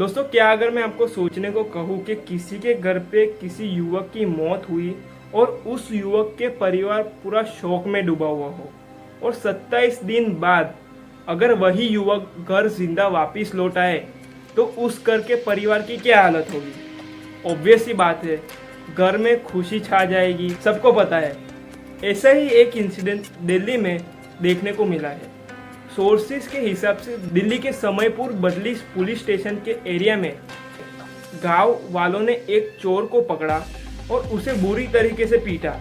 दोस्तों, क्या अगर मैं आपको सोचने को कहूँ कि किसी के घर पे किसी युवक की मौत हुई और उस युवक के परिवार पूरा शोक में डूबा हुआ हो और 27 दिन बाद अगर वही युवक घर जिंदा वापस लौट आए तो उस घर के परिवार की क्या हालत होगी। ऑब्वियस सी बात है, घर में खुशी छा जाएगी, सबको पता है। ऐसा ही एक इंसिडेंट दिल्ली में देखने को मिला है। सोर्सेस के हिसाब से दिल्ली के समयपुर बदली पुलिस स्टेशन के एरिया में गांव वालों ने एक चोर को पकड़ा और उसे बुरी तरीके से पीटा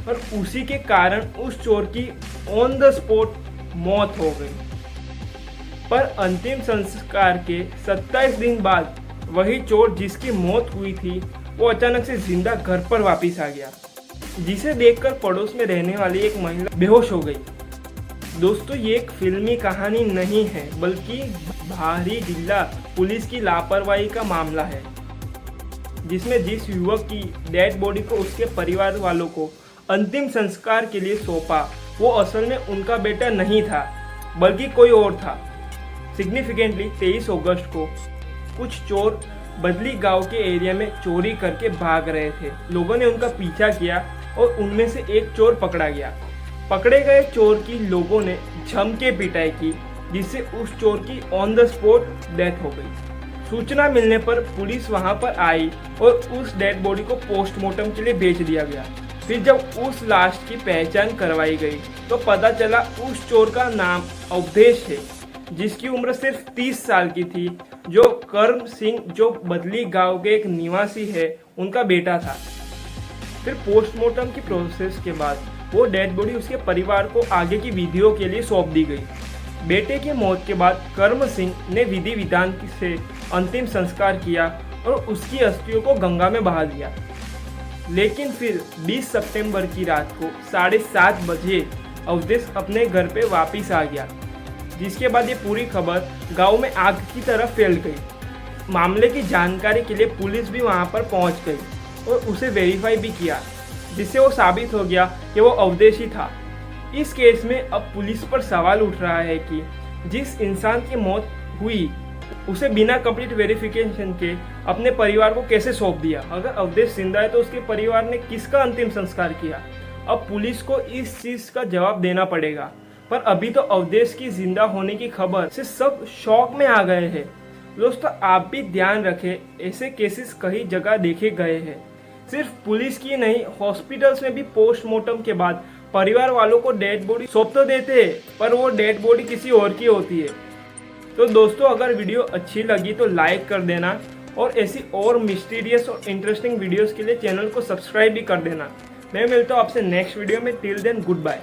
और उसी के कारण उस चोर की ऑन द स्पॉट मौत हो गई। पर अंतिम संस्कार के 27 दिन बाद वही चोर जिसकी मौत हुई थी वो अचानक से जिंदा घर पर वापस आ गया, जिसे देखकर पड़ोस में रहने वाली एक महिला बेहोश हो गई। दोस्तों, ये एक फिल्मी कहानी नहीं है बल्कि भारी जिला पुलिस की लापरवाही का मामला है, जिसमें जिस युवक की डेड बॉडी को उसके परिवार वालों को अंतिम संस्कार के लिए सौंपा वो असल में उनका बेटा नहीं था बल्कि कोई और था। सिग्निफिकेंटली 23 अगस्त को कुछ चोर बदली गांव के एरिया में चोरी करके भाग रहे थे। लोगों ने उनका पीछा किया और उनमें से एक चोर पकड़ा गया। पकड़े गए चोर की लोगों ने जम के पिटाई की, जिससे उस चोर की ऑन द स्पॉट डेथ हो गई। सूचना मिलने पर पुलिस वहां पर आई और उस डेड बॉडी को पोस्टमार्टम के लिए भेज दिया गया। फिर जब उस लाश की पहचान करवाई गई तो पता चला उस चोर का नाम अवधेश है, जिसकी उम्र सिर्फ 30 साल की थी, जो कर्म सिंह जो बदली गांव के एक निवासी है उनका बेटा था। फिर पोस्टमार्टम की प्रोसेस के बाद वो डेड बॉडी उसके परिवार को आगे की विधियों के लिए सौंप दी गई। बेटे की मौत के बाद कर्म सिंह ने विधि विधान से अंतिम संस्कार किया और उसकी अस्थियों को गंगा में बहा दिया। लेकिन फिर 20 सितंबर की रात को 7:30 बजे अवधेश अपने घर पे वापस आ गया, जिसके बाद ये पूरी खबर गांव में आग की तरह फैल गई। मामले की जानकारी के लिए पुलिस भी वहां पर पहुंच गई और उसे वेरीफाई भी किया, जिससे वो साबित हो गया कि वो अवधेश ही था। इस केस में अब पुलिस पर सवाल उठ रहा है कि जिस इंसान की मौत हुई उसे बिना कंप्लीट वेरिफिकेशन के अपने परिवार को कैसे सौंप दिया। अगर अवधेश जिंदा है तो उसके परिवार ने किसका अंतिम संस्कार किया। अब पुलिस को इस चीज का जवाब देना पड़ेगा। पर अभी तो अवधेश की जिंदा होने की खबर से सब शॉक में आ गए हैं। दोस्तों, आप भी ध्यान रखें, ऐसे केसेस कई जगह देखे गए हैं। सिर्फ पुलिस की नहीं, हॉस्पिटल्स में भी पोस्टमार्टम के बाद परिवार वालों को डेड बॉडी सौंप तो देते हैं, पर वो डेड बॉडी किसी और की होती है। तो दोस्तों, अगर वीडियो अच्छी लगी तो लाइक कर देना और ऐसी और मिस्टीरियस और इंटरेस्टिंग वीडियोस के लिए चैनल को सब्सक्राइब भी कर देना। मैं मिलता हूँ आपसे नेक्स्ट वीडियो में। Till then, good bye.